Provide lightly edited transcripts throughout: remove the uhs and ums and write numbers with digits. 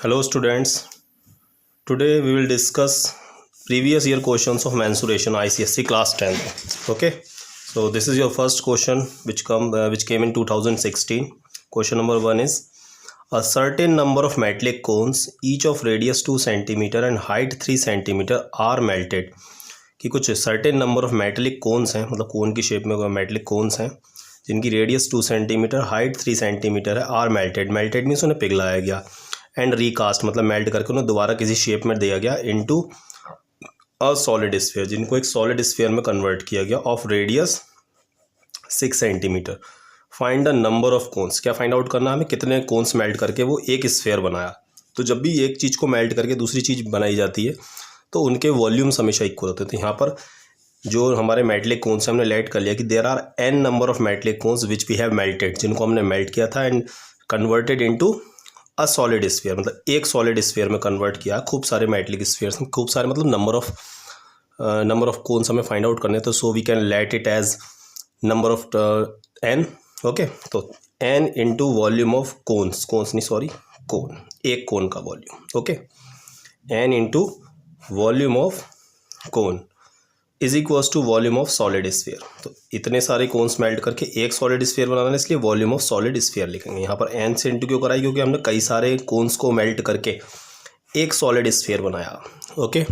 Hello students, today we will discuss previous year questions of mensuration ICSE class 10. Okay, so this is your first question which came in 2016. Question number 1 is a certain number of metallic cones each of radius 2 cm and height 3 cm are melted. कि कुछ certain number of metallic cones हैं, मतलब कोन की shape में metallic cones हैं जिनकी radius 2 centimetre height 3 centimetre है, are melted means उन्हें पिघलाया गया एंड रिकास्ट मतलब मेल्ट करके उन्हें दोबारा किसी शेप में दिया गया इनटू अ सॉलिड स्फीयर, जिनको एक सॉलिड स्फीयर में कन्वर्ट किया गया of radius 6 centimetre. Find the number of cons. क्या फाइंड आउट करना है हमें, कितने कोन्स मेल्ट करके वो एक स्फीयर बनाया. तो जब भी एक चीज़ को मेल्ट करके दूसरी चीज़ बनाई जाती है तो उनके वॉल्यूम्स हमेशा इक्वल होते हैं. तो यहाँ पर जो हमारे मेटलिक कोन्स हमने लेट कर लिया कि there are n number of metallic cones which we have melted, जिनको हमने मेल्ट किया था and converted into a solid sphere, मतलब एक सॉलिड स्फीयर में कन्वर्ट किया. खूब सारे मेटलिक स्फीयर्स, खूब सारे मतलब नंबर ऑफ कोन्स हमें फाइंड आउट करने. तो so we can let it as number of n. Okay, तो n into volume of cone, एक कोन का volume. Okay, n into volume of cone is equals to volume of solid sphere. तो इतने सारे cons melt करके एक solid sphere बनाना है, इसलिए वॉल्यूम ऑफ सॉलिड स्फीयर लिखेंगे. यहाँ पर एन से इंटू क्यों कराई, क्योंकि हमने कई सारे कोन्स को मेल्ट करके एक सॉलिड स्फीयर बनाया. Okay,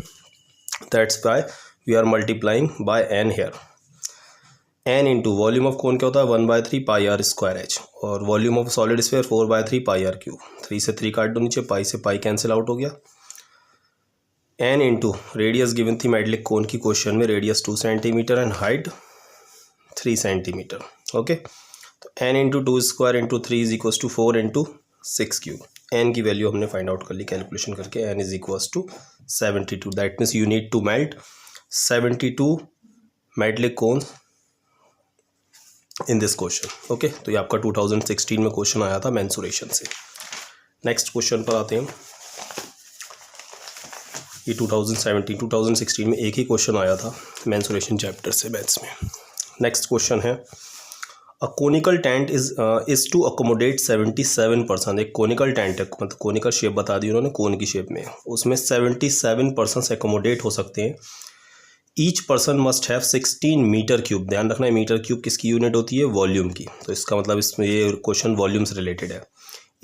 that's why we are multiplying by n here. N into volume of cone क्या होता है 1/3 पाई आर स्क्वायर एच, और volume of solid sphere 4/3 pi r cube. 3 से 3 काट दो नीचे, पाई से पाई कैंसिल आउट हो गया. एन इंटू रेडियस गिवन थी मेटलिक कोन की क्वेश्चन में, radius 2 centimetre and height 3 centimetre. Okay, तो n into 2 square into 3 is equals to 4 into 6 cube. N की वैल्यू हमने फाइंड आउट कर ली कैलकुलेशन करके. N is equals to 72. That means you need to melt 72 metallic cones in this question. Okay, तो ये आपका 2016 में क्वेश्चन आया था मेंसुरेशन से. नेक्स्ट क्वेश्चन पर आते हैं. ये 2016 में एक ही क्वेश्चन आया था मेंसुरेशन चैप्टर से मैथ्स में. नेक्स्ट क्वेश्चन है a conical tent is to accommodate 77%. एक कोनिकल टेंट है, मतलब कोनिकल शेप बता दी उन्होंने, कोन की शेप में, उसमें 77% एक्कोमोडेट हो सकते हैं. Each person must have 16 metre cube. ध्यान रखना है मीटर क्यूब किसकी यूनिट होती है, वॉल्यूम की. तो इसका मतलब इसमें ये क्वेश्चन वॉल्यूम से रिलेटेड है.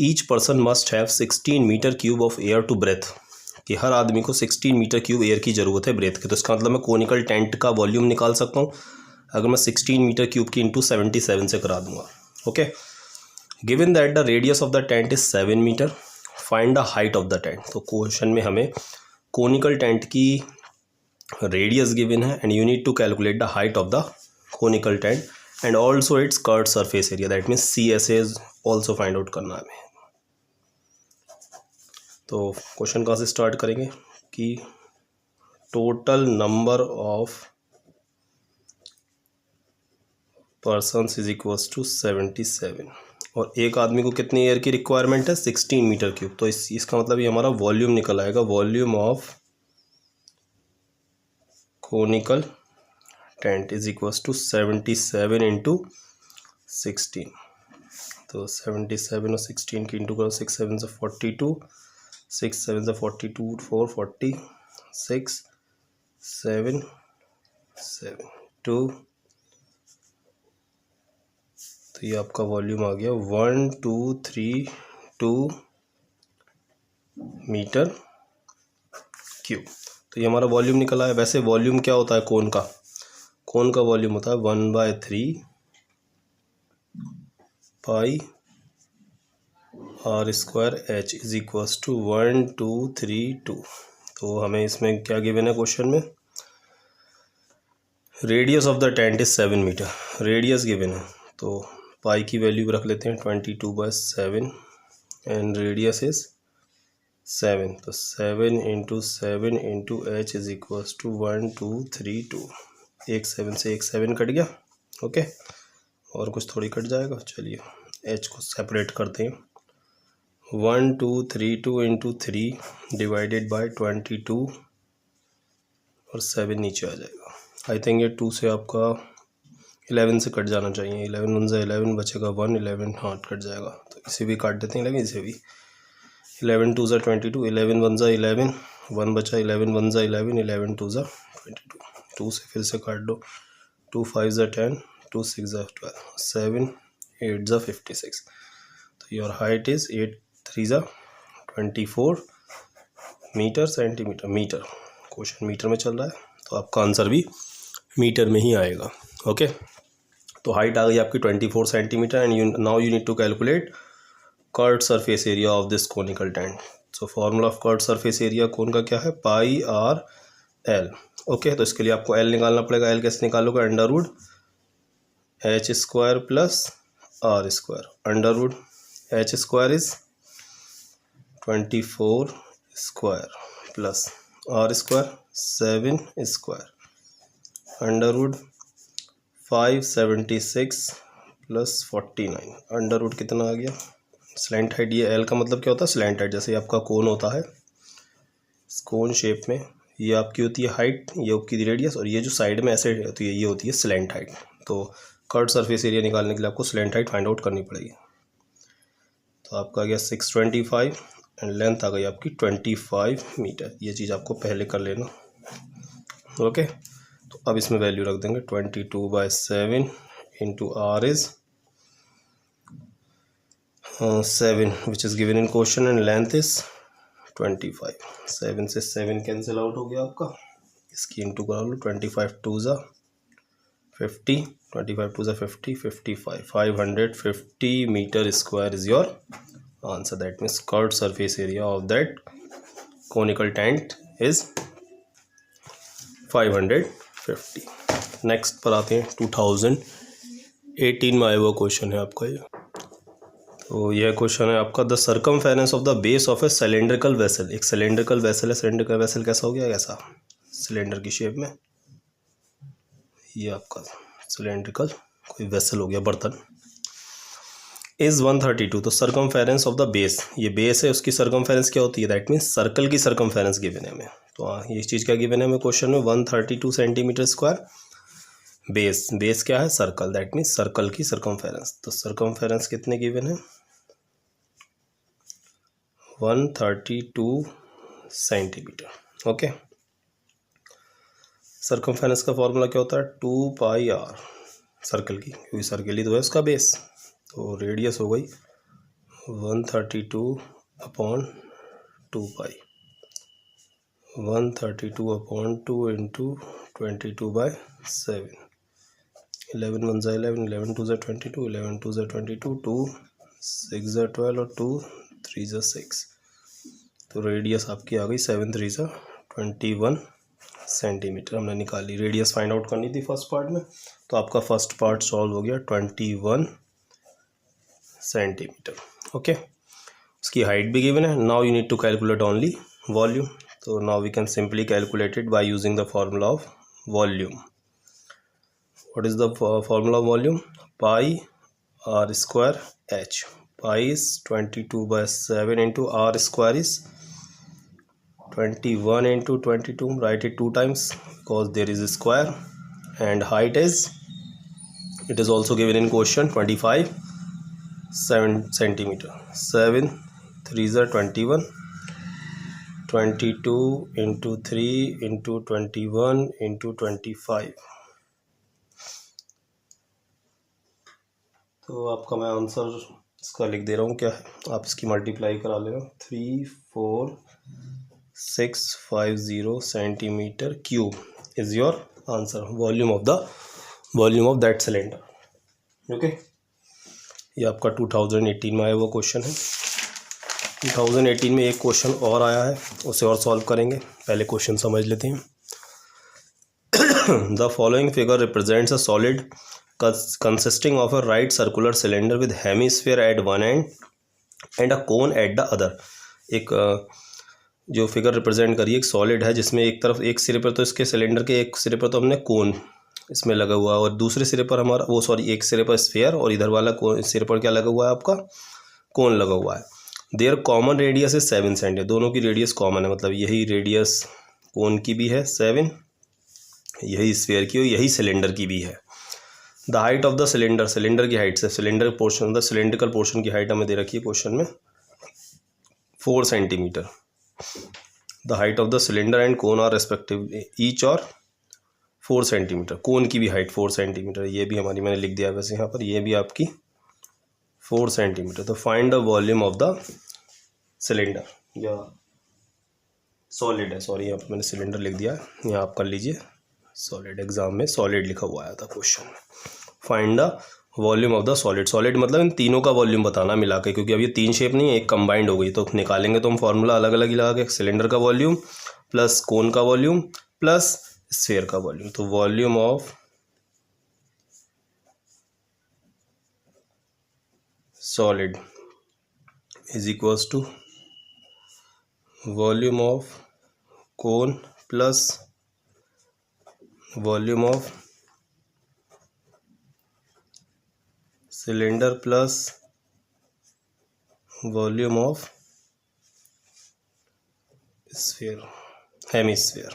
Each person must have 16 metre cube of air to breathe, कि हर आदमी को 16 मीटर क्यूब एयर की ज़रूरत है ब्रेथ की. तो इसका मतलब मैं कोनिकल टेंट का वॉल्यूम निकाल सकता हूँ अगर मैं 16 मीटर क्यूब की इंटू 77 से करा दूंगा. Okay, given that the radius of the tent is 7 metre, find the height of the tent. तो क्वेश्चन में हमें कोनिकल टेंट की रेडियस गिवन है and you need to calculate the height of the conical tent and also its curved surface area. That means CSA also find out करना है हमें. तो question कहाँ से स्टार्ट करेंगे कि total number of persons is equals to 77, और एक आदमी को कितनी एयर की रिक्वायरमेंट है 16 मीटर क्यूब. तो इसका मतलब ये हमारा वॉल्यूम निकल आएगा, volume of conical tent is equals to 77 into 16. तो 77 और 16 की इंटू करो, 6 7 से 42, 6 7 से 42, 4 46 7 7 2. तो ये आपका वॉल्यूम आ गया 1232 मीटर क्यूब. तो ये हमारा वॉल्यूम निकला है. वैसे वॉल्यूम क्या होता है कोन का वॉल्यूम होता है 1/3 pi r square h is equals to 1232. तो हमें इसमें क्या गिवन है क्वेश्चन में, radius of the tent is 7 metre, radius given है. तो पाई की वैल्यू रख लेते हैं 22/7 एंड रेडियस इज 7. तो 7 into 7 into h is equals to 1232. एक 7 से एक 7 कट गया. ओके, और कुछ थोड़ी कट जाएगा. चलिए एच को सेपरेट करते हैं. 1232 इंटू 3 डिवाइडेड बाई 22 और 7 नीचे आ जाएगा. आई थिंक ये 2 से आपका 11 से कट जाना चाहिए. 11 1 से 11 बचेगा 1, 11 हाँ कट जाएगा. तो इसे भी काट देते हैं, लेकिन इसे भी 11 2 22, 11 1 11, 1 बचा, 11 1 11, 11 2 22, 2 से फिर से काट दो, 2 5 10, 2 6 12, 7 8 56. तो your height is 8 3 24 metre centimetre. Metre, question metre में चल रहा है तो आपका आंसर भी मीटर में ही आएगा. ओके, तो हाइट आ गई आपकी 24 centimetre and now you need to calculate curved surface area of this conical tent. So formula of curved surface area cone का क्या है, पाई आर एल. ओके, तो इसके लिए आपको एल निकालना पड़ेगा. एल कैसे निकालोगे, under root h square plus r square. Under root h square is 24 square plus r square 7 square. Under root 576 plus 49. Under root कितना आ गया, स्लैंट हाइट. ये एल का मतलब क्या होता है, स्लैंट हाइट. जैसे आपका कोन होता है कोन शेप में, ये आपकी होती है हाइट, ये आपकी रेडियस, और ये जो साइड में ऐसे होती है ये होती है स्लैंट हाइट. तो कर्व्ड सरफेस एरिया निकालने के लिए आपको स्लैंट हाइट फाइंड आउट करनी पड़ेगी. तो आपका आ गया 625 एंड लेंथ आ गई आपकी 25 मीटर. ये चीज़ आपको पहले कर लेना. ओके, तो अब इसमें वैल्यू रख देंगे 22/7 into r is 7 which is given in question and length is 25. 7 से 7 कैंसिल आउट हो गया आपका. इसकी इंटू करा लो, 25 2 50, 25 2 50, 55, 550 metre square is your answer. That means curved surface area of that conical tent is 550. Next पर आते हैं. 2018 में आया हुआ क्वेश्चन है आपका ये. तो यह क्वेश्चन है आपका, the circumference of the base of A cylindrical vessel. एक सिलेंड्रिकल वेसल है. सिलेंड्रिकल वेसल कैसा हो गया, कैसा सिलेंडर की शेप में. ये आपका सिलेंड्रिकल कोई वेसल हो गया, बर्तन. इज 132. तो सर्कमफेरेंस ऑफ द बेस, ये बेस है, उसकी सर्कमफेरेंस क्या होती है, दैट मीन्स सर्कल की सर्कमफेरेंस गिवन है हमें. तो ये चीज़ क्या गिवन है हमें क्वेश्चन में, 132 सेंटीमीटर स्क्वायर. बेस, बेस क्या है, सर्कल, दैट मीन्स सर्कल की सर्कमफेरेंस. तो सर्कमफेरेंस कितने गिवन है, 132 सेंटीमीटर. ओके, सर्कमफेरेंस का फॉर्मूला क्या होता है, 2 पाई आर. सर्कल की, क्योंकि सर्कल ही तो है उसका बेस. तो रेडियस हो गई 132 अपॉन 2 पाई. 132 अपॉन 2 इंटू 22/7. 11 1 11, 11 2 22, 11 2 22, 2 6 12 और 2 3 6. तो रेडियस आपकी आ गई 7 3 21 सेंटीमीटर. हमने निकाली. रेडियस फाइंड आउट करनी थी फर्स्ट पार्ट में, तो आपका फर्स्ट पार्ट सॉल्व हो गया 21 सेंटीमीटर. ओके, उसकी हाइट भी गिवन है. Now you need to calculate only volume. तो now we can simply calculate it by using the formula of volume. What is the formula of volume, pi r square h. Pi is 22/7 into r square is 21 into 22. Write it 2 times because there is a square. And height is, it is also given in question, 25 centimeter. 7 3 21, 22 into 3 into 21 into 25. तो आपका मैं answer इसका लिख दे रहा हूँ, क्या है, आप इसकी मल्टीप्लाई करा लेना. 34650 centimetre cube is your answer, volume of that cylinder. Okay, ये आपका 2018 में आया हुआ क्वेश्चन है. 2018 में एक क्वेश्चन और आया है, उसे और सॉल्व करेंगे. पहले क्वेश्चन समझ लेते हैं. The following figure represents a solid consisting of a right circular cylinder with hemisphere at one end and a cone at the other. एक जो फिगर रिप्रेजेंट करिए, एक सॉलिड है जिसमें एक तरफ, एक सिरे पर तो इसके सिलेंडर के एक सिरे पर तो हमने कोन इसमें लगा हुआ है, और दूसरे सिरे पर हमारा एक सिरे पर स्फीयर, और इधर वाला सिरे पर क्या लगा हुआ है, आपका कोन लगा हुआ है. Their common radius is 7 centimetre. दोनों की रेडियस कॉमन है, मतलब यही रेडियस कोन की भी है 7, यही स्फीयर की और यही सिलेंडर की भी है. The height of the cylinder, cylinder की हाइट से, cylinder portion, the cylindrical portion की हाइट हमें दे रखी है क्वेश्चन में 4 centimetre. The height of the cylinder and cone are respectively each और 4 सेंटीमीटर. कोन की भी हाइट 4 सेंटीमीटर, ये भी हमारी मैंने लिख दिया है वैसे यहाँ पर, ये भी आपकी 4 सेंटीमीटर. तो find the volume of the cylinder, या सॉलिड है, सॉरी यहाँ पर मैंने सिलेंडर लिख दिया है, यहाँ आप कर लीजिए सॉलिड. एग्जाम में सॉलिड लिखा हुआ आया था question. Find the volume of the solid. Solid मतलब इन तीनों का वॉल्यूम बताना मिला के, क्योंकि अब ये 3 शेप नहीं है, एक कंबाइंड हो गई, तो निकालेंगे तो हम फॉर्मूला अलग अलग ही लगा के, सिलेंडर का वॉल्यूम प्लस कोन का वॉल्यूम प्लस स्फीयर का वॉल्यूम. तो volume of solid is equals to volume of cone plus volume of cylinder plus volume of sphere, hemisphere.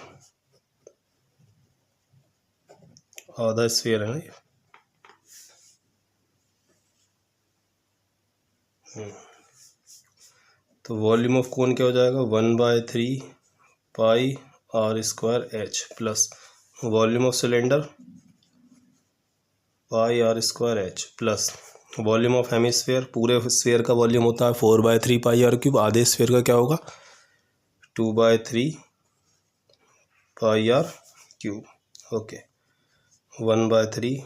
आधा स्फीयर है ना ये. तो वॉल्यूम ऑफ कोन क्या हो जाएगा, 1/3 pi r square h plus volume of cylinder pi r square h plus volume of hemisphere. पूरे sphere का वॉल्यूम होता है 4/3 पाई आर क्यूब. आधे स्फीयर का क्या होगा, 2/3 pi r cube. Okay, 1/3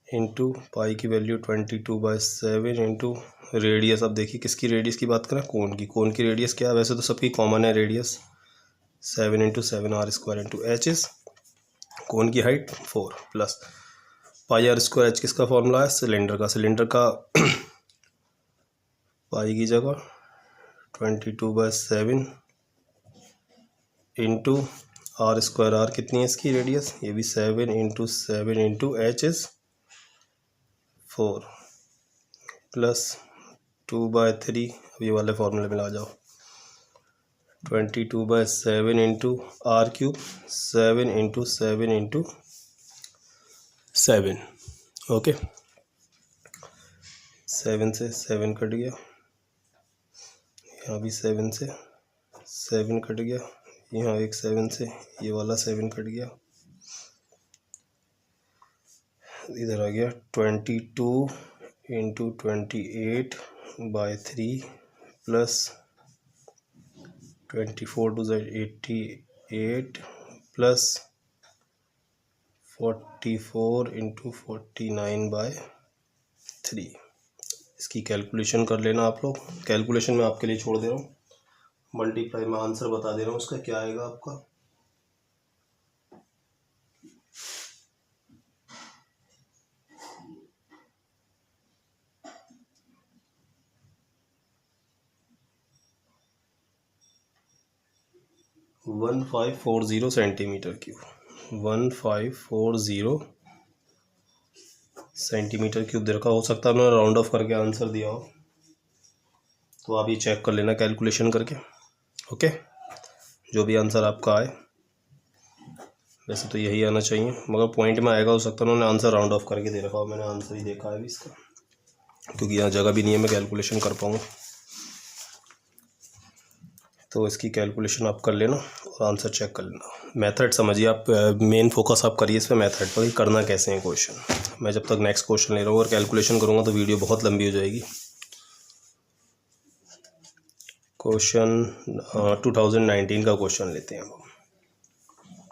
into pi की वैल्यू 22/7 इंटू रेडियस. अब देखिए किसकी रेडियस की बात करें, कोन की. कोन की रेडियस क्या है, वैसे तो सबकी कॉमन है radius, 7 into 7 r square into h is cone की height 4 plus pi r square h किसका फॉर्मूला है, सिलेंडर का. सिलेंडर का पाई की जगह 22/7 इंटू आर स्क्वायर. आर कितनी है इसकी रेडियस, ये भी 7 into 7 into h is 4 plus 2/3. अब ये वाले फॉर्मूले में ला जाओ, 22/7 into r cube, 7 into 7 into 7. Okay, 7 से 7 कट गया, यहाँ भी 7 से 7 कट गया, यहाँ एक 7 से ये वाला 7 कट गया, इधर आ गया 22 into 28/3 plus 24 to 88 plus 44 into 49/3. इसकी कैलकुलेशन कर लेना आप लोग. कैलकुलेशन मैं आपके लिए छोड़ दे रहा हूँ, मल्टीप्लाई में आंसर बता दे रहा हूँ उसका क्या आएगा आपका. One 1540 centimetre cube, 1540 centimetre cube दे रखा. हो सकता है मैंने राउंड ऑफ करके आंसर दिया हो, तो आप ये चेक कर लेना कैलकुलेशन करके. ओके, जो भी आंसर आपका आए, वैसे तो यही आना चाहिए, मगर पॉइंट में आएगा, हो सकता है उन्होंने आंसर राउंड ऑफ करके दे रखा हो. मैंने आंसर ही देखा है अभी इसका, क्योंकि यहाँ जगह भी नहीं है मैं कैलकुलेशन कर पाऊँ. तो इसकी कैलकुलेशन आप कर लेना और आंसर चेक कर लेना. मेथड समझिए आप, मेन फोकस आप करिए इस पर, मेथड पर करना कैसे है क्वेश्चन. मैं जब तक नेक्स्ट क्वेश्चन ले रहा हूँ और कैलकुलेशन करूँगा तो वीडियो बहुत लंबी हो जाएगी. क्वेश्चन 2019 का क्वेश्चन लेते हैं हम.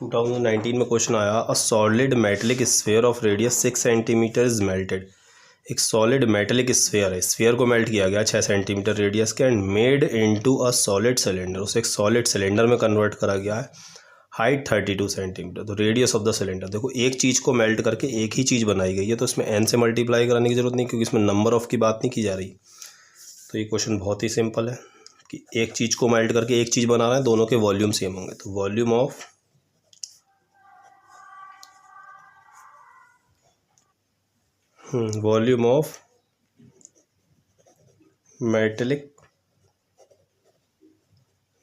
2019 में क्वेश्चन आया, a solid metallic sphere of radius 6 centimetre is melted. एक सॉलिड मेटेलिक स्फीयर है, स्फीयर को मेल्ट किया गया 6 सेंटीमीटर रेडियस के, and made into a solid cylinder. उसे एक सॉलिड सिलेंडर में कन्वर्ट करा गया है, हाइट 32 सेंटीमीटर. तो रेडियस ऑफ द सिलेंडर, देखो एक चीज़ को मेल्ट करके एक ही चीज़ बनाई गई है, तो इसमें n से मल्टीप्लाई कराने की जरूरत नहीं, क्योंकि इसमें नंबर ऑफ की बात नहीं की जा रही. तो ये क्वेश्चन बहुत ही सिंपल है कि एक चीज़ को मेल्ट करके एक चीज़ बना रहा है, दोनों के वॉल्यूम सेम होंगे. तो volume of metallic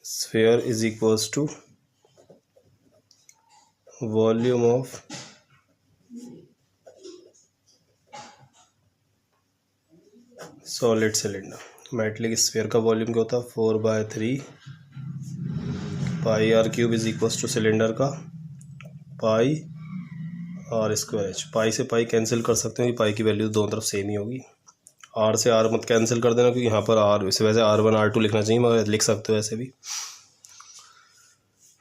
sphere is equals to volume of solid cylinder. Metallic sphere का वॉल्यूम क्या होता है 4/3 pi r cube is equals to cylinder का pi r square h. Pi से पाई कैंसिल कर सकते हैं, पाई की वैल्यू दोनों तरफ सेम ही होगी। आर से आर मत कैंसिल कर देना क्योंकि यहाँ पर आर वैसे R1 R2 लिखना चाहिए, मगर लिख सकते हो ऐसे भी।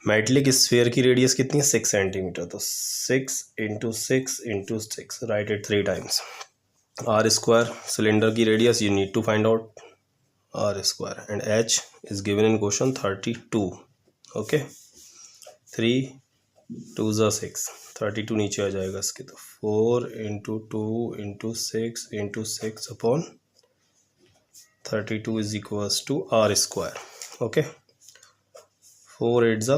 मेटलिक स्फीयर की रेडियस कितनी है 6 सेंटीमीटर, तो 6 × 6 × 6 write it 3 times. R square cylinder की radius you need to find out r square and h is given in question 32। Okay 3 2 ज़ा 6, 32 नीचे आ जाएगा इसके, तो 4 × 2 × 6 × 6 upon 32 is equals to r square. Okay 4 8 ज़ा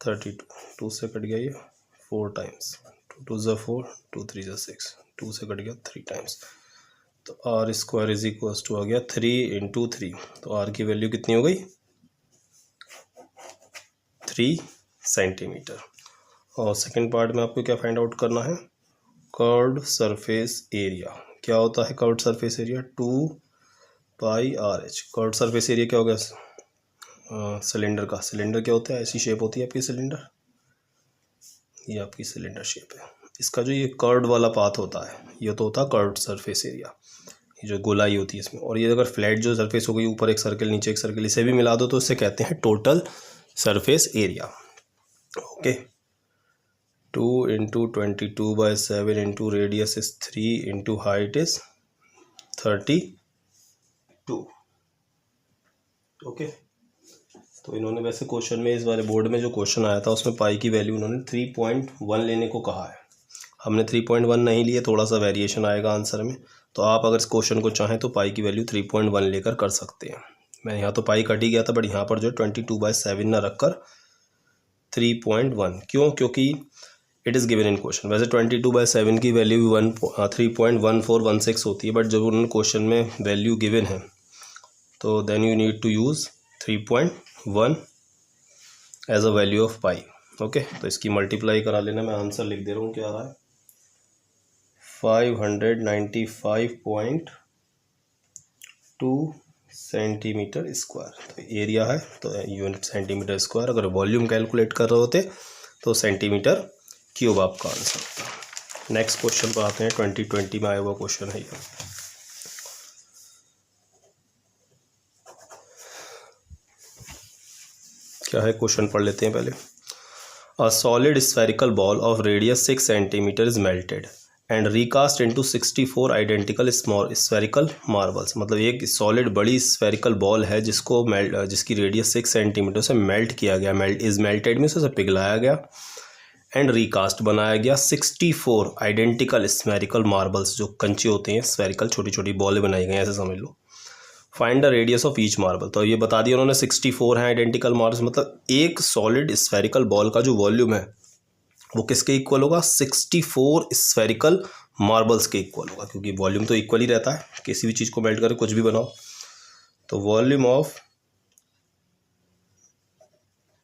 32, 2 से कट गया ये 4 टाइम्स, 2 2 ज़ा 4, 2 3 ज़ा 6, 2 से कट गया 3 टाइम्स, तो r square is equals to आ गया 3 × 3। तो आर की वैल्यू कितनी हो गई 3 सेंटीमीटर। और सेकंड पार्ट में आपको क्या फाइंड आउट करना है, कर्व्ड सरफेस एरिया। क्या होता है curved surface area 2 pi r h. Curved surface area क्या हो गया सिलेंडर का। सिलेंडर क्या होता है, ऐसी शेप होती है आपकी सिलेंडर, ये आपकी सिलेंडर शेप है। इसका जो ये कर्व्ड वाला पाथ होता है ये तो होता है कर्व्ड सरफेस एरिया, ये जो गोलाई होती है इसमें। और ये अगर फ्लैट जो सरफेस हो गई, ऊपर एक सर्कल नीचे एक सर्कल, इसे भी मिला दो तो इसे कहते हैं total surface area. Okay 2 × 22/7 × radius is 3 × height is 32। Okay तो इन्होंने वैसे क्वेश्चन में इस बारे बोर्ड में जो क्वेश्चन आया था उसमें पाई की वैल्यू उन्होंने 3.1 लेने को कहा है। हमने 3.1 नहीं लिए, थोड़ा सा वेरिएशन आएगा आंसर में। तो आप अगर इस क्वेश्चन को चाहें तो पाई की वैल्यू 3.1 लेकर कर सकते हैं। मैं यहाँ तो पाई कट ही गया था, बट यहाँ पर जो 22/7 ना रखकर 3.1, क्यों, क्योंकि it is given in question. वैसे 22/7 की वैल्यू 3.1416 होती है, बट जब उन्होंने क्वेश्चन में वैल्यू गिवन है तो then you need to use 3.1 as a value of pi. Okay तो इसकी मल्टीप्लाई करा लेना, मैं आंसर लिख दे रहा हूँ क्या आ रहा है 595.2 सेंटीमीटर स्क्वायर। तो एरिया है तो यूनिट सेंटीमीटर स्क्वायर, अगर वॉल्यूम कैलकुलेट कर रहे होते तो सेंटीमीटर क्यूब आपका आंसर होता। नेक्स्ट क्वेश्चन पर आते हैं, 2020 में आया हुआ क्वेश्चन है ये। क्या है क्वेश्चन पढ़ लेते हैं पहले। A solid spherical ball of radius 6 centimetre is melted and recast into 64 identical small spherical marbles. मतलब एक सॉलिड बड़ी स्फेरिकल बॉल है जिसकी रेडियस 6 सेंटीमीटर से मेल्ट किया गया, मेल्टेड में उसे पिघलाया गया एंड रिकास्ट बनाया गया 64 आइडेंटिकल स्फेरिकल मार्बल्स, जो कंचे होते हैं स्फेरिकल, छोटी छोटी बॉलें बनाई गई ऐसे समझ लो। Find the radius of each marble. तो ये बता दिया उन्होंने 64 हैं आइडेंटिकल मार्बल्स, मतलब एक सॉलिड स्फेरिकल बॉल का जो वॉल्यूम है वो किसके इक्वल होगा 64 स्फेरिकल मार्बल्स के इक्वल होगा, क्योंकि वॉल्यूम तो इक्वल ही रहता है, किसी भी चीज़ को मेल्ट करके कुछ भी बनाओ। तो वॉल्यूम ऑफ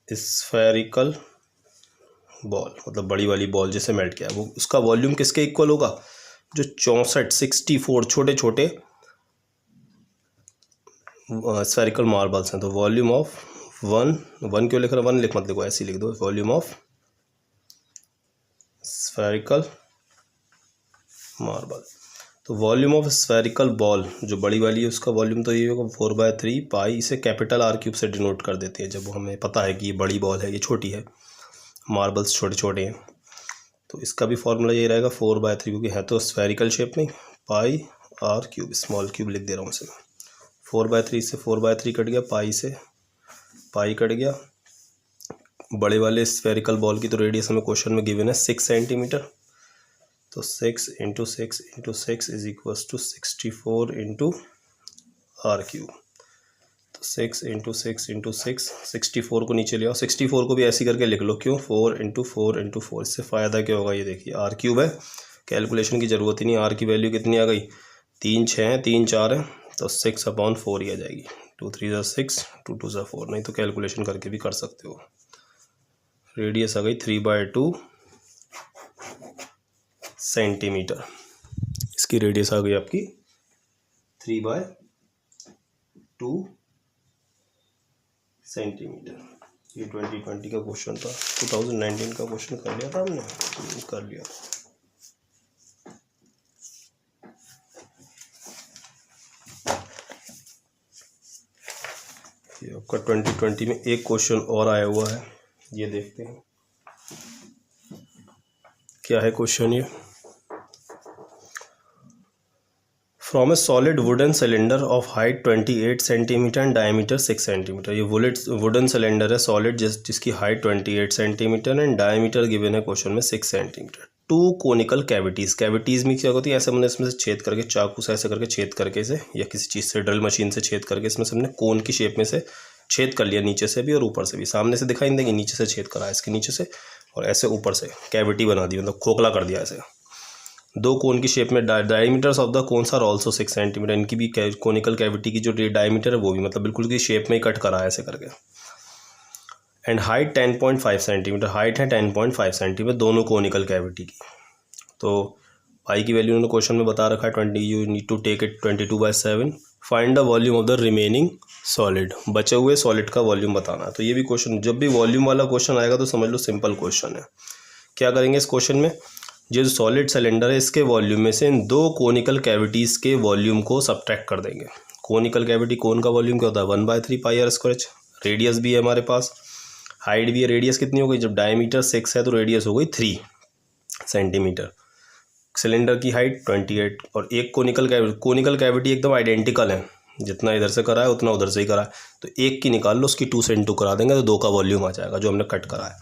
स्फेरिकल बॉल मतलब बड़ी वाली बॉल जिसे मेल्ट किया, वो उसका वॉल्यूम किसके इक्वल होगा, जो 64 छोटे छोटे स्फेरिकल मार्बल्स हैं। तो वॉल्यूम ऑफ वन क्यों लिख रहा है, 1 मत लिखो, ऐसे ही लिख दो, वॉल्यूम ऑफ स्फेरिकल मार्बल। तो वॉल्यूम ऑफ स्फेरिकल बॉल जो बड़ी वाली है उसका वॉल्यूम तो ये होगा 4/3 पाई। इसे कैपिटल आर क्यूब से डिनोट कर देते हैं जब हमें पता है कि ये बड़ी बॉल है, ये छोटी है, मार्बल्स छोटे छोटे हैं। तो इसका भी फॉर्मूला ये रहेगा 4/3, क्योंकि है तो स्फेरिकल शेप में, पाई आर क्यूब, स्मॉल क्यूब लिख दे रहा हूँ इसे। 4/3 से 4/3 कट गया, पाई से पाई कट गया। बड़े वाले स्फेरिकल बॉल की तो रेडियस हमें क्वेश्चन में गिवन है 6 सेंटीमीटर, तो 6 × 6 × 6 is equals to 64 × r cube. तो 6 × 6 × 6, 64 को नीचे ले आओ, 64 को भी ऐसे करके लिख लो, क्यों 4 × 4 × 4। इससे फ़ायदा क्या होगा, ये देखिए आर क्यूब है, कैलकुलेशन की ज़रूरत ही नहीं। आर की वैल्यू कितनी आ गई 3 6 है, 3 4 है, तो 6/4 ही आ जाएगी। 2 3 ज़ा 6, 2 2 ज़ा 4, नहीं तो कैलकुलेशन करके भी कर सकते हो। रेडियस आ गई 3/2 सेंटीमीटर, इसकी रेडियस आ गई आपकी 3/2 2 सेंटीमीटर। ये 2020 का क्वेश्चन था, 2019 का क्वेश्चन कर लिया था हमने, कर लिया। ये आपका 2020 में एक क्वेश्चन और आया हुआ है, ये देखते हैं क्या है क्वेश्चन। ये from A solid wooden cylinder of height 28 centimetre and diameter 6 centimetre. ये वुडन सिलेंडर है सॉलिड जिसकी height 28 centimetre and diameter given है क्वेश्चन में 6 सेंटीमीटर। टू कोनिकल कैविटीज़ में क्या होती है, ऐसे हमने इसमें से छेद करके चाकू से ऐसे करके छेद करके से या किसी चीज़ से ड्रिल मशीन से छेद करके इसमें से हमने कोन की शेप में से छेद कर लिया, नीचे से भी और ऊपर से भी। सामने से दिखाई नहीं देंगे, नीचे से छेद करा है इसके नीचे से और ऐसे ऊपर से कैविटी बना दी, मतलब खोखला कर दिया ऐसे। दो कोन की शेप में diameters of the cones are also 6 centimetre. इनकी भी कोनिकल कैविटी की जो डायमीटर है वो भी मतलब बिल्कुल की शेप में ही कट करा है ऐसे करके। एंड हाइट 10.5 सेंटीमीटर, हाइट है 10.5 सेंटीमीटर दोनों कोनिकल कैविटी की। तो पाई की वैल्यू उन्होंने क्वेश्चन में बता रखा है 20, you need to take it 22/7। Find the volume of the remaining solid, बचे हुए सॉलिड का वॉल्यूम बताना है। तो ये भी क्वेश्चन, जब भी वॉल्यूम वाला क्वेश्चन आएगा तो समझ लो सिंपल क्वेश्चन है। क्या करेंगे इस क्वेश्चन में, जो सॉलिड सिलेंडर है इसके वॉल्यूम में से इन दो कोनिकल कैविटीज़ के वॉल्यूम को सब्ट्रैक्ट कर देंगे। कोनिकल कैविटी, कोन का वॉल्यूम क्या होता है 1/3 πr²। रेडियस भी है हमारे पास, हाइट भी है। रेडियस कितनी हो गई, जब डायमीटर 6 है तो रेडियस हो गई 3 सेंटीमीटर। सिलेंडर की हाइट 28 और एक कोनिकल कैविटी एकदम आइडेंटिकल है, जितना इधर से करा है उतना उधर से ही करा है। तो एक की निकाल लो, उसकी 2 से इंटू करा देंगे तो 2 का वॉल्यूम आ जाएगा जो हमने कट करा है।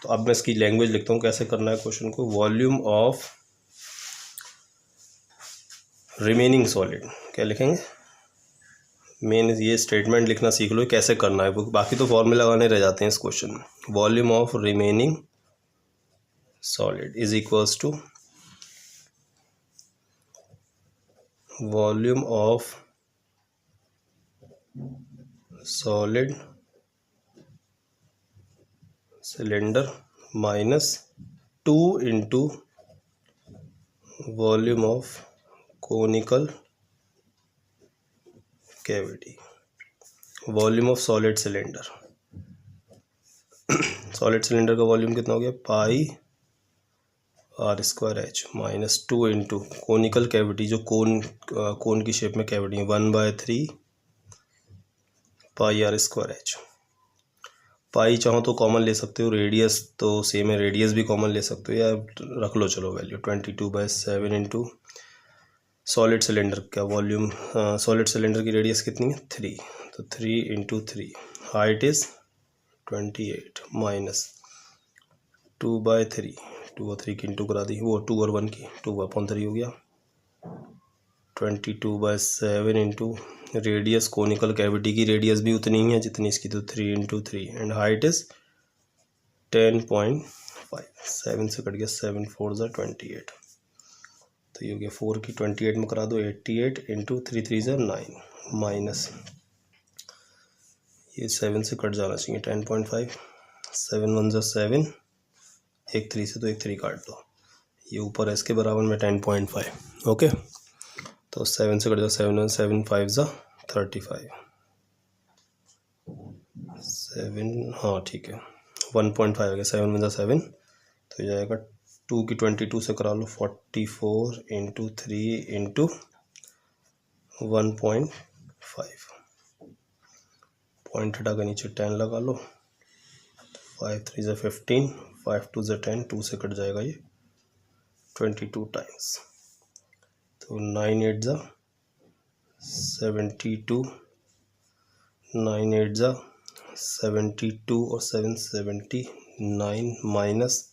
तो अब मैं इसकी लैंग्वेज लिखता हूँ कैसे करना है क्वेश्चन को। वॉल्यूम ऑफ रिमेनिंग सॉलिड, क्या लिखेंगे, मेन ये स्टेटमेंट लिखना सीख लो कैसे करना है, बाकी तो फॉर्मूला लगाने रह जाते हैं इस क्वेश्चन में। Volume of remaining solid is equals to volume of solid cylinder minus 2 into volume of conical cavity. Volume of solid cylinder, solid cylinder का वॉल्यूम कितना हो गया πr² minus 2 into conical cavity, जो कोन की शेप में cavity है 1/3 πr²। पाई चाहो तो कॉमन ले सकते हो, रेडियस तो सेम है, रेडियस भी कॉमन ले सकते हो या रख लो चलो वैल्यू 22/7 इंटू सॉलिड सिलेंडर का वॉल्यूम। सॉलिड सिलेंडर की रेडियस कितनी है 3, तो 3 इंटू 3, हाइट इज़ 28 माइनस 2/3, 2 और 3 की इंटू करा दी, वो 2 और 1 की 2/3 हो गया। 22/7 इंटू रेडियस, कोनिकल कैविटी की रेडियस भी उतनी ही है जितनी इसकी, तो 3 इंटू 3 एंड हाइट इज़ 10.5। 7 से कट गया, 7 4 ज़ा 28, तो ये हो गया 4 की 28 में करा दो 88 इंटू 3 3 ज़ा 9 माइनस, ये 7 से कट जाना चाहिए 10.5, 7 1 ज़ा 7, एक 3 से तो एक 3 काट दो, ये ऊपर है इसके बराबर में 10.5। ओके, तो 7 से कट जाओ 7 1 7 5 ज़ा 35, 7 हाँ ठीक है 1.5 आ गया, 7 1 ज़ा 7, तो ये जाएगा 2 की 22 से करा लो 44 इंटू 3 इंटू 1.5, पॉइंट हटा कर नीचे 10 लगा लो, 5 3 ज़ा 15, 5 2 ज़ा 10, 2 से कट जाएगा ये 22 टाइम्स, तो 9 8 ज़ा 72, 9 8 ज़ा 72 और 7 79 माइनस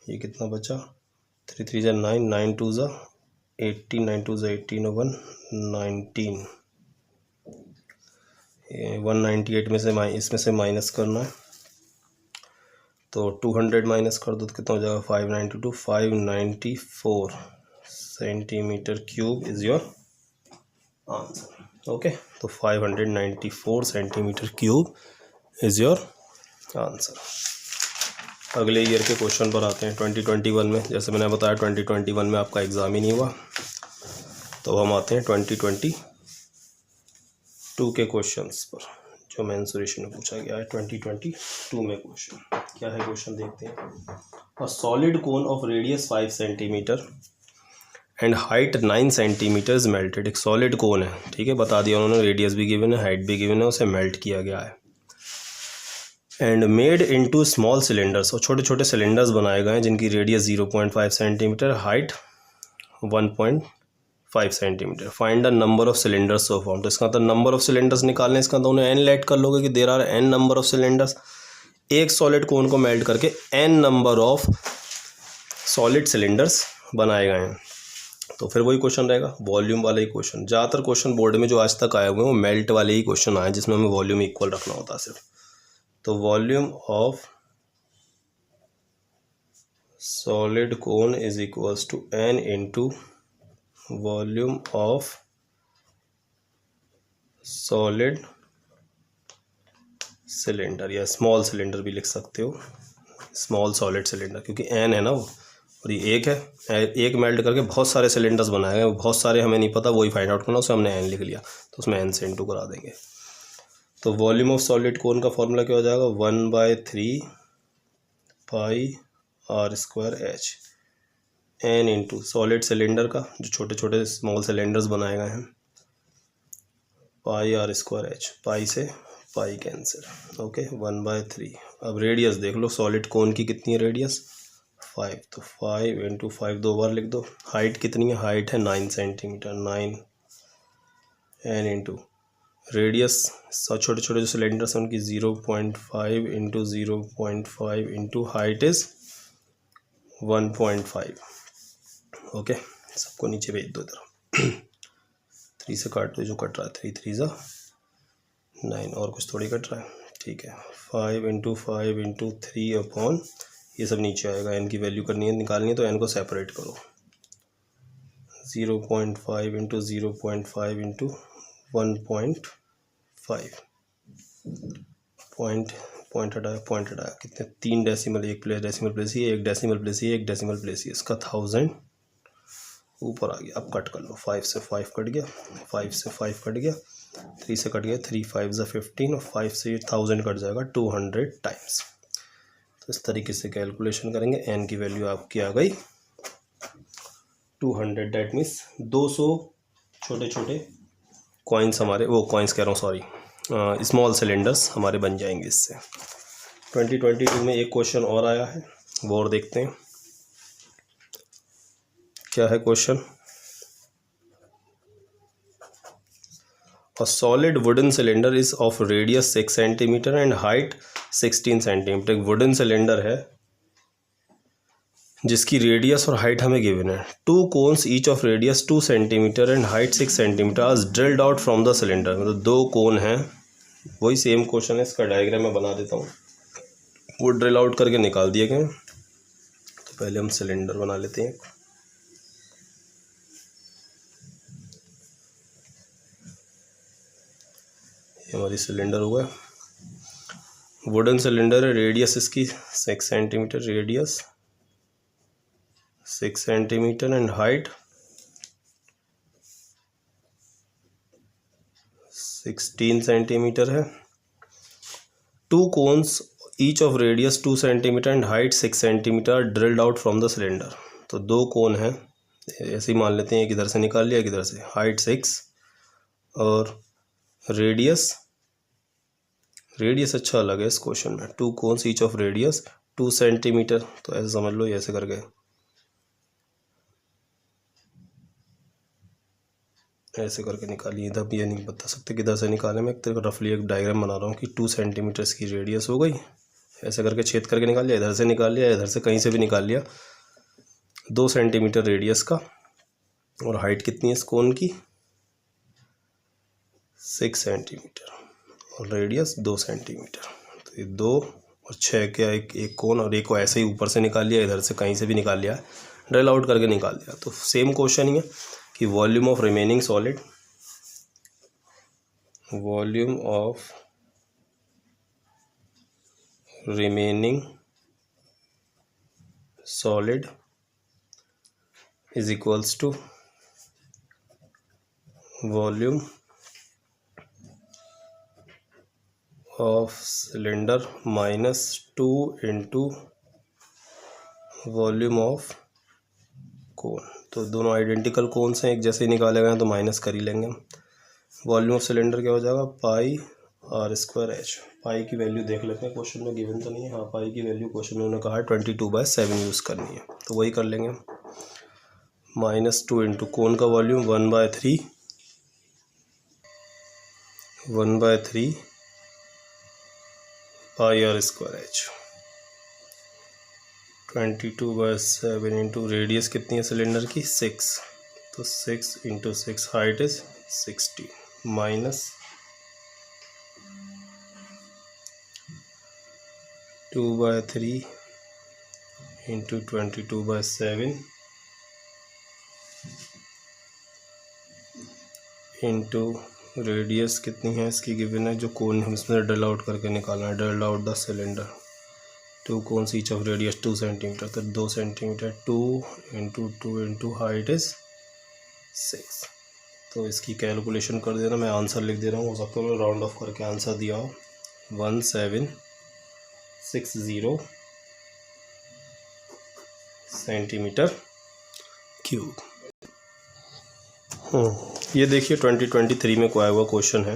ये कितना बचा 3 3 ज़ा 9, 9 2 ज़ा 18, 9 2 ज़ा 18 और 1 19, 198 में से इसमें से माइनस करना है, तो 200 माइनस कर दो तो कितना हो जाएगा 592, 594 centimetre cube is your answer. Okay, तो 594 centimetre cube is your answer. अगले ईयर के क्वेश्चन पर आते हैं 2021 में। जैसे मैंने बताया 2021 में आपका एग्ज़ाम ही नहीं हुआ, तो हम आते हैं 2022 2 के क्वेश्चंस पर जो मेंसुरेशन में पूछा गया है 2022 में क्वेश्चन क्या है। क्वेश्चन देखते हैं। A solid cone of radius 5 centimetre and height 9 centimetre is melted. एक सॉलिड कोन है, ठीक है, बता दिया उन्होंने, रेडियस भी गिवन है, हाइट भी गिवन है, उसे मेल्ट किया गया है। And made into small cylinders, और छोटे छोटे सिलेंडर्स बनाए गए हैं जिनकी radius 0.5 centimetre, height 1.5 centimetre. Find the number of cylinders so form. तो इसका मतलब नंबर ऑफ सिलेंडर्स निकालने, इसका तो उन्हें एन लेट कर लोगे कि there are n number of cylinders. एक सॉलिड कोन को मेल्ट करके n number of solid cylinders बनाए गए हैं। तो फिर वही क्वेश्चन रहेगा, वॉल्यूम वाला ही क्वेश्चन। ज़्यादातर क्वेश्चन बोर्ड में जो आज तक आए हुए हैं वो मेल्ट वाले ही क्वेश्चन आए जिसमें हमें वॉल्यूम इक्वल रखना होता है सिर्फ। तो volume of solid cone is equals to n into volume of solid cylinder, या स्मॉल सिलेंडर भी लिख सकते हो, स्मॉल सॉलिड सिलेंडर, क्योंकि एन है ना वो, और ये एक है। एक मेल्ट करके बहुत सारे सिलेंडर्स बनाए गए, बहुत सारे हमें नहीं पता, वही फाइंड आउट करना, उसमें हमने एन लिख लिया तो उसमें एन से इंटू करा देंगे। तो वॉल्यूम ऑफ सॉलिड कोन का फॉर्मूला क्या हो जाएगा, 1/3 pi r square h, n into solid cylinder का जो छोटे छोटे स्मॉल सिलेंडर्स बनाए गए हैं, pi r square h, pi से पाई कैंसिल, ओके, 1/3। अब रेडियस देख लो, सॉलिड कोन की कितनी है रेडियस, 5, तो 5 इंटू 5 दो बार लिख दो। हाइट कितनी है, हाइट है 9 सेंटीमीटर, 9 एन इंटू रेडियस, सब छोटे छोटे जो सिलेंडर्स हैं उनकी 0.5 into 0.5 into height is 1.5, okay. सबको नीचे भेज दो इधर। 3 से काट दो, जो कट रहा है 3 3 ज़ा 9, और कुछ थोड़ी कट रहा है, ठीक है। 5 इंटू 5 इंटू 3 अपॉन, ये सब नीचे आएगा, एन की वैल्यू करनी है, निकालनी है, तो एन को सेपरेट करो। 0.5 इंटू 0.5 इंटू 1.5, पॉइंट हटाया कितने, 3 डेसिमल, एक प्लेस डेसिमल प्लेस ही, एक डेसिमल प्लेस ही, एक डेसिमल प्लेस ही, इसका 1000 ऊपर आ गया। अब कट कर लो, 5 से 5 कट गया, 5 से 5 कट गया, 3 से कट गया, 3 5 ज़ा 15, और 5 से 1000 कट जाएगा 200 टाइम्स। तो इस तरीके से कैलकुलेशन करेंगे, एन की वैल्यू आपकी आ गई 200, डैट मीन्स 200 छोटे छोटे कॉइन्स हमारे, वो कॉइन्स कह रहा हूँ सॉरी, स्मॉल सिलेंडर्स हमारे बन जाएंगे इससे। 2022 में एक क्वेश्चन और आया है, वो और देखते हैं क्या है question. A solid wooden cylinder is of radius 6 centimetre and height 16 centimetre. एक वुडन सिलेंडर है जिसकी रेडियस और हाइट हमें गिवन है। 2 cones each of radius 2 centimetre and height 6 centimetre are drilled out from the cylinder. मतलब 2 कोन हैं, वही same question है, इसका डायग्राम मैं बना देता हूँ, वो ड्रिल आउट करके निकाल दिए गए। तो पहले हम सिलेंडर बना लेते हैं। ये हमारी सिलेंडर हुआ, वुडन सिलेंडर है, रेडियस इसकी 6 centimetre, radius 6 centimetre and height 16 centimetre है। 2 cones each of radius 2 centimetre and height 6 centimetre drilled out from the cylinder. तो 2 कोन हैं, ऐसे ही मान लेते हैं, एक इधर से निकाल लिया, एक इधर से, हाइट 6 और रेडियस अच्छा अलग है इस क्वेश्चन में। 2 cones each of radius 2 centimetre, तो ऐसे समझ लो, ये ऐसे करके ऐसे करके निकालिए। इधर भी ये नहीं बता सकते किधर से निकाले, मैं तेरे को रफली एक डायग्राम बना रहा हूँ कि 2 सेंटीमीटर की रेडियस हो गई, ऐसे करके छेद करके निकाल लिया, इधर से निकाल लिया, इधर से कहीं से भी निकाल लिया। 2 सेंटीमीटर रेडियस का, और हाइट कितनी है इस कोन की, 6 सेंटीमीटर, और रेडियस 2 सेंटीमीटर। तो ये 2 और 6 क्या, एक कोन, और एक को ऐसे ही ऊपर से निकाल लिया, इधर से कहीं से भी निकाल लिया, ड्रिल आउट करके निकाल दिया। तो सेम क्वेश्चन ही है कि volume of remaining solid, volume of remaining solid is equals to volume of cylinder minus 2 into volume of cone. तो दोनों आइडेंटिकल कोन्स हैं, एक जैसे निकाले गए हैं तो माइनस कर ही लेंगे। वॉल्यूम ऑफ सिलेंडर क्या हो जाएगा, पाई आर स्क्वायर एच। पाई की वैल्यू देख लेते हैं, क्वेश्चन में गिवन तो नहीं है। हाँ, पाई की वैल्यू क्वेश्चन में उन्होंने कहा है 22/7 यूज़ करनी है, तो वही कर लेंगे। माइनस 2 इंटू कोन का volume 1/3 pi r square h. 22/7 into radius कितनी है सिलेंडर की, 6, तो 6 into 6 height is 60 minus 2/3 into 22/7 into radius कितनी है इसकी गिवन है, जो कोन हम इसमें डल आउट करके निकालना है। Dull out the cylinder, 2 cones each of radius 2 centimetre, तो 2 सेंटीमीटर। 2 into height is 6। तो इसकी कैलकुलेशन कर देना, मैं आंसर लिख दे रहा हूँ, हो सकता है मैं राउंड ऑफ करके आंसर दिया हो। 1760 सेंटीमीटर क्यूब। ये देखिए 2023 में कोई हुआ क्वेश्चन है।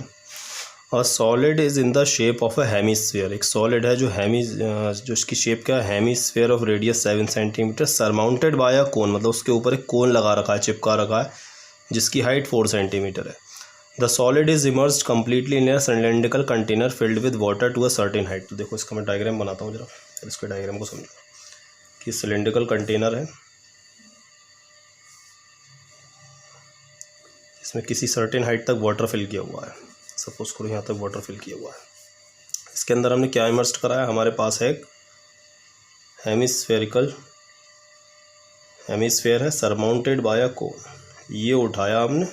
A solid is in the shape of a hemisphere. एक सॉलिड है जो जो इसकी शेप क्या है, hemisphere of radius 7 centimetre, surmounted by a cone, मतलब उसके ऊपर एक कोन लगा रखा है, चिपका रखा है, जिसकी हाइट 4 सेंटीमीटर है। The solid is immersed completely in a cylindrical container filled with water to a certain height. तो देखो इसका मैं डायग्राम बनाता हूँ जरा, फिर इसके डायग्राम को समझो कि सिलेंड्रिकल कंटेनर है, इसमें किसी सर्टेन हाइट तक वाटर फिल किया हुआ है। सपोज करो यहाँ तक वाटर फिल किया हुआ है। इसके अंदर हमने क्या इमर्स्ड करा है, हमारे पास है एक हेमीस्फेयर है, सरमाउंटेड बाय अ कोन। ये उठाया हमने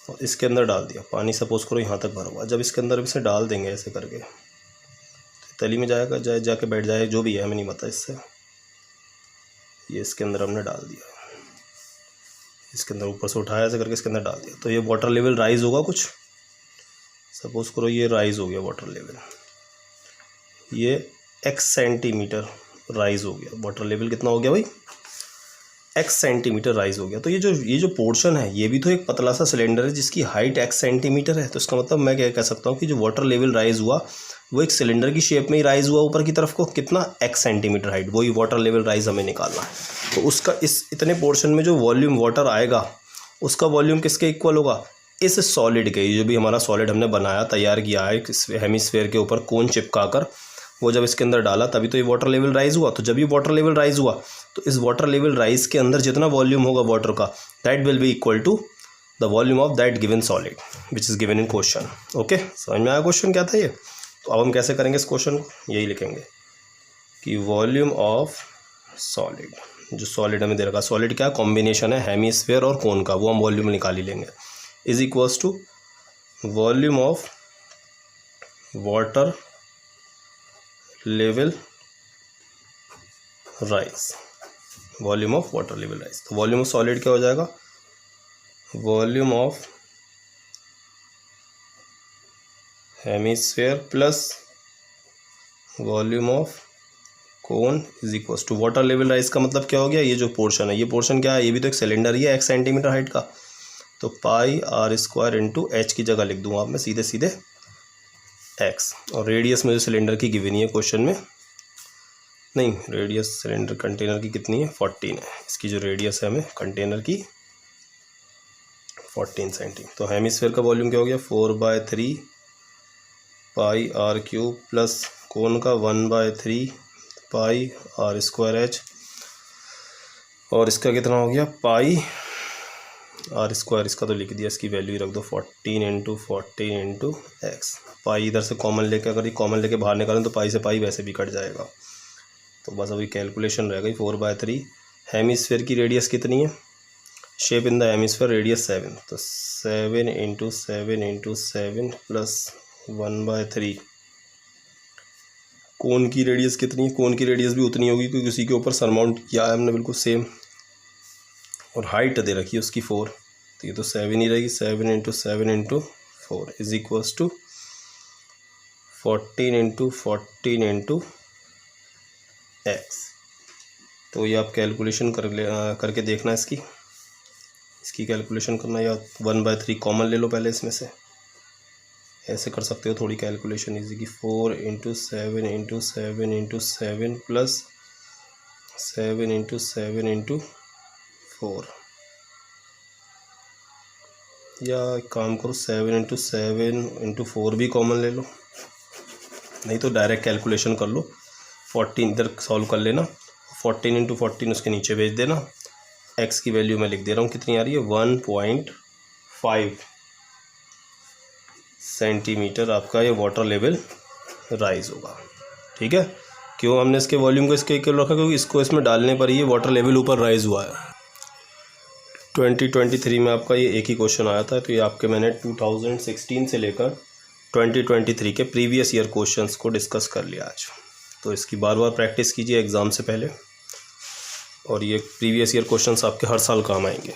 और इसके अंदर डाल दिया। पानी सपोज करो यहाँ तक भरा हुआ है। जब इसके अंदर इसे डाल देंगे ऐसे करके, तो तली में जाएगा, जाके बैठ जाए, जो भी है हमें नहीं पता इससे। ये इसके अंदर हमने डाल दिया, इसके अंदर ऊपर से उठाया ऐसे करके इसके अंदर डाल दिया। तो ये वाटर लेवल राइज होगा कुछ, सपोज करो ये राइज हो गया वाटर लेवल, ये x सेंटीमीटर राइज हो गया। वाटर लेवल कितना हो गया भाई, x सेंटीमीटर राइज हो गया। तो ये जो पोर्शन है, ये भी तो एक पतला सा सिलेंडर है जिसकी हाइट x सेंटीमीटर है। तो इसका मतलब मैं क्या कह सकता हूँ कि जो वाटर लेवल राइज हुआ वो एक सिलेंडर की शेप में ही राइज हुआ ऊपर की तरफ को, कितना, x सेंटीमीटर हाइट। वही वाटर लेवल राइज हमें निकालना है। तो उसका इस इतने पोर्शन में जो वॉल्यूम वाटर आएगा, उसका वॉल्यूम किसके इक्वल होगा, इस सॉलिड के। जो भी हमारा सॉलिड हमने बनाया, तैयार किया है हेमीस्फेयर के ऊपर कोन चिपका कर, वो जब इसके अंदर डाला तभी तो ये वाटर लेवल राइज हुआ। तो जब ये वाटर लेवल राइज हुआ तो इस वाटर लेवल राइज के अंदर जितना वॉल्यूम होगा वाटर का, that will be equal to the volume of that given solid which is given in question. Okay, समझ में आया क्वेश्चन क्या था ये। तो अब हम कैसे करेंगे इस क्वेश्चन को, यही लिखेंगे कि वॉल्यूम ऑफ सॉलिड, जो सॉलिड हमें दे रखा, सॉलिड क्या कॉम्बिनेशन है हेमीस्फेयर और कोन का, वो हम वॉल्यूम निकाल ही लेंगे, is equals to volume of water level rise. Volume of water level rise. तो वॉल्यूम ऑफ सॉलिड क्या हो जाएगा, volume of hemisphere plus volume of cone is equals to water level rise. का मतलब क्या हो गया, ये जो पोर्शन है, ये पोर्शन क्या है, ये भी तो एक सिलेंडर ही है x सेंटीमीटर हाइट का। तो पाई आर स्क्वायर इंटू एच की जगह लिख दूंगा आप मैं सीधे सीधे x। और रेडियस में जो सिलेंडर की गिवन है क्वेश्चन में, नहीं, रेडियस सिलेंडर कंटेनर की कितनी है, 14 है। इसकी जो रेडियस है हमें कंटेनर की 14 सेंटीमीटर। तो हेमीस्फेयर का वॉल्यूम क्या हो गया, 4/3 pi r cube plus cone का 1/3 पाई आर स्क्वायर एच, और इसका कितना हो गया, पाई आर स्क्वायर। इसका तो लिख दिया, इसकी वैल्यू रख दो 14 इंटू एक्स। पाई इधर से कॉमन लेके, अगर ये कॉमन लेके बाहर निकालें तो पाई से पाई वैसे भी कट जाएगा। तो बस अभी कैलकुलेशन रह गई 4/3। हेमीस्फेयर की रेडियस कितनी है, shape in the hemisphere radius 7, तो 7 इंटू 7 प्लस 1/3। कोन की रेडियस कितनी है, कोन की रेडियस भी उतनी होगी क्योंकि उसी के ऊपर सरमाउंट किया है हमने बिल्कुल सेम, और हाइट दे रखी है उसकी 4, तो ये तो 7 ही रहेगी। 7 into 4 is equals to 14 into 14 into x. तो ये आप कैलकुलेशन करके देखना इसकी कैलकुलेशन करना, या 1/3 कॉमन ले लो पहले इसमें से, ऐसे कर सकते हो थोड़ी कैलकुलेशन इजी की। 4 into 7 into 7 into 7 plus 7 into 7 into 4, या एक काम करो 7 इंटू 7 इंटू 4 भी कॉमन ले लो, नहीं तो डायरेक्ट कैलकुलेशन कर लो। 14 इधर सॉल्व कर लेना, 14 इंटू 14 उसके नीचे भेज देना। एक्स की वैल्यू मैं लिख दे रहा हूँ, कितनी आ रही है 1.5 सेंटीमीटर आपका ये वाटर लेवल राइज होगा। ठीक है, क्यों हमने इसके वॉल्यूम को इसके इक्वल रखा, क्योंकि इसको इसमें डालने पर ये वाटर लेवल ऊपर राइज हुआ है। 2023 में आपका ये एक ही क्वेश्चन आया था, तो ये आपके मैंने 2016 से लेकर 2023 के प्रीवियस ईयर क्वेश्चंस को डिस्कस कर लिया आज। तो इसकी बार बार प्रैक्टिस कीजिए एग्ज़ाम से पहले, और ये प्रीवियस ईयर क्वेश्चंस आपके हर साल काम आएंगे।